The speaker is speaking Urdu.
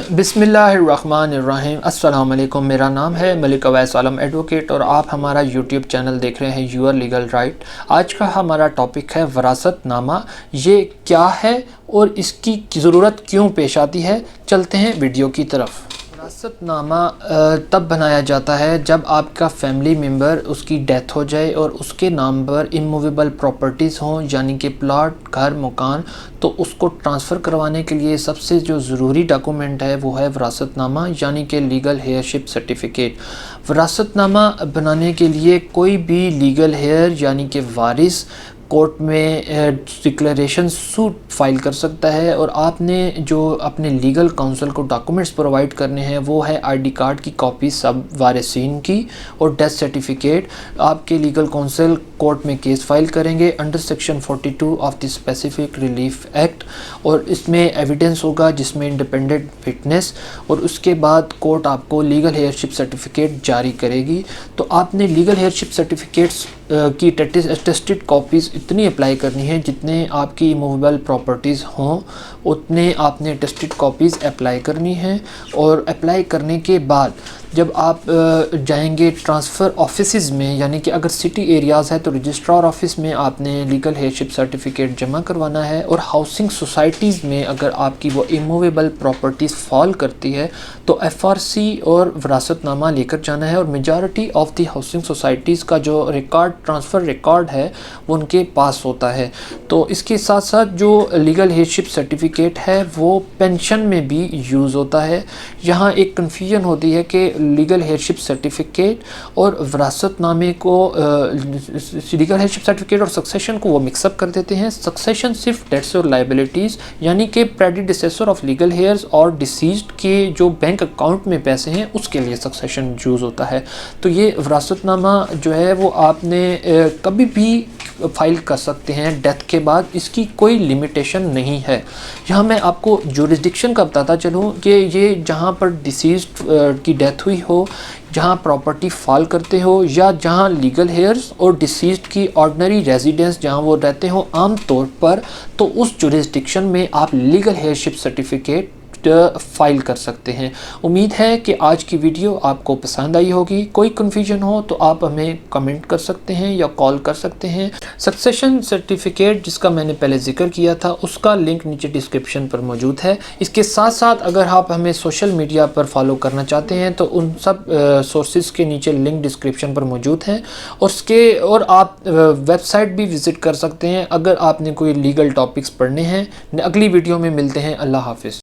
بسم اللہ الرحمن الرحیم۔ السلام علیکم، میرا نام ہے ملک اویس عالم ایڈوکیٹ اور آپ ہمارا یوٹیوب چینل دیکھ رہے ہیں یور لیگل رائٹ۔ آج کا ہمارا ٹاپک ہے وراثت نامہ۔ یہ کیا ہے اور اس کی ضرورت کیوں پیش آتی ہے؟ چلتے ہیں ویڈیو کی طرف۔ وراثت نامہ تب بنایا جاتا ہے جب آپ کا فیملی ممبر اس کی ڈیتھ ہو جائے اور اس کے نام پر اموویبل پراپرٹیز ہوں، یعنی کہ پلاٹ، گھر، مکان، تو اس کو ٹرانسفر کروانے کے لیے سب سے جو ضروری ڈاکومنٹ ہے وہ ہے وراثت نامہ، یعنی کہ لیگل ہیئرشپ سرٹیفکیٹ۔ وراثت نامہ بنانے کے لیے کوئی بھی لیگل ہیئر یعنی کہ وارث کورٹ میں ڈکلیریشن سوٹ فائل کر سکتا ہے، اور آپ نے جو اپنے لیگل کاؤنسل کو ڈاکومنٹس پرووائڈ کرنے ہیں وہ ہے آئی ڈی کارڈ کی کاپی سب وارثین کی اور ڈیتھ سرٹیفکیٹ۔ آپ کے لیگل کاؤنسل کورٹ میں کیس فائل کریں گے under section 42 of the specific relief act, اور اس میں ایویڈنس ہوگا جس میں انڈیپینڈنٹ وٹنس، اور اس کے بعد کورٹ آپ کو لیگل ہیئرشپ سرٹیفکیٹ جاری کرے گی۔ تو آپ نے لیگل ہیئرشپ سرٹیفکیٹس کی اٹیسٹڈ کاپیز اتنی اپلائی کرنی ہے جتنے آپ کی موویبل پراپرٹیز ہوں، اتنے آپ نے اٹیسٹڈ کاپیز اپلائی کرنی ہیں۔ اور اپلائی کرنے کے بعد جب آپ جائیں گے ٹرانسفر آفیسز میں، یعنی کہ اگر سٹی ایریاز ہے تو رجسٹرار آفس میں آپ نے لیگل ہیئرشپ سرٹیفکیٹ جمع کروانا ہے، اور ہاؤسنگ سوسائٹیز میں اگر آپ کی وہ اموویبل پراپرٹیز فال کرتی ہے تو ایف آر سی اور وراثت نامہ لے کر جانا ہے، اور majority of the housing societies کا جو ریکارڈ ٹرانسفر ریکارڈ ہے وہ ان کے پاس ہوتا ہے۔ تو اس کے ساتھ ساتھ جو لیگل ہیئرشپ سرٹیفکیٹ ہے وہ پینشن میں بھی یوز ہوتا ہے۔ یہاں ایک کنفیوژن ہوتی ہے کہ لیگل ہیئرشپ سرٹیفکیٹ اور وراثت نامے کو لیگل ہیئرشپ سرٹیفکیٹ اور سکسیشن کو وہ مکس اپ کر دیتے ہیں۔ سکسیشن صرف ڈیٹس اور لائبلٹیز یعنی کہ پریڈیسیسر آف لیگل ہیئرز اور ڈیسیزڈ کے جو بینک اکاؤنٹ میں پیسے ہیں اس کے لیے سکسیشن یوز ہوتا ہے۔ تو یہ وراثت نامہ جو ہے وہ آپ نے کبھی بھی فائل کر سکتے ہیں ڈیتھ کے بعد، اس کی کوئی لمیٹیشن نہیں ہے۔ یہاں میں آپ کو جورسڈکشن کا بتاتا چلوں کہ یہ جہاں پر ڈیسیزڈ کی ڈیتھ ہوئی ہو، جہاں پراپرٹی فال کرتے ہو، یا جہاں لیگل ہیئرز اور ڈیسیزڈ کی آرڈنری ریزیڈنس جہاں وہ رہتے ہوں عام طور پر، تو اس جورسڈکشن میں آپ لیگل ہیئرشپ سرٹیفکیٹ فائل کر سکتے ہیں۔ امید ہے کہ آج کی ویڈیو آپ کو پسند آئی ہوگی۔ کوئی کنفیوژن ہو تو آپ ہمیں کمنٹ کر سکتے ہیں یا کال کر سکتے ہیں۔ سکسیشن سرٹیفکیٹ جس کا میں نے پہلے ذکر کیا تھا اس کا لنک نیچے ڈسکرپشن پر موجود ہے۔ اس کے ساتھ ساتھ اگر آپ ہمیں سوشل میڈیا پر فالو کرنا چاہتے ہیں تو ان سب سورسز کے نیچے لنک ڈسکرپشن پر موجود ہیں، اور آپ ویب سائٹ بھی وزٹ کر سکتے ہیں اگر آپ نے کوئی لیگل ٹاپکس پڑھنے ہیں۔ اگلی ویڈیو میں ملتے ہیں۔ اللہ حافظ۔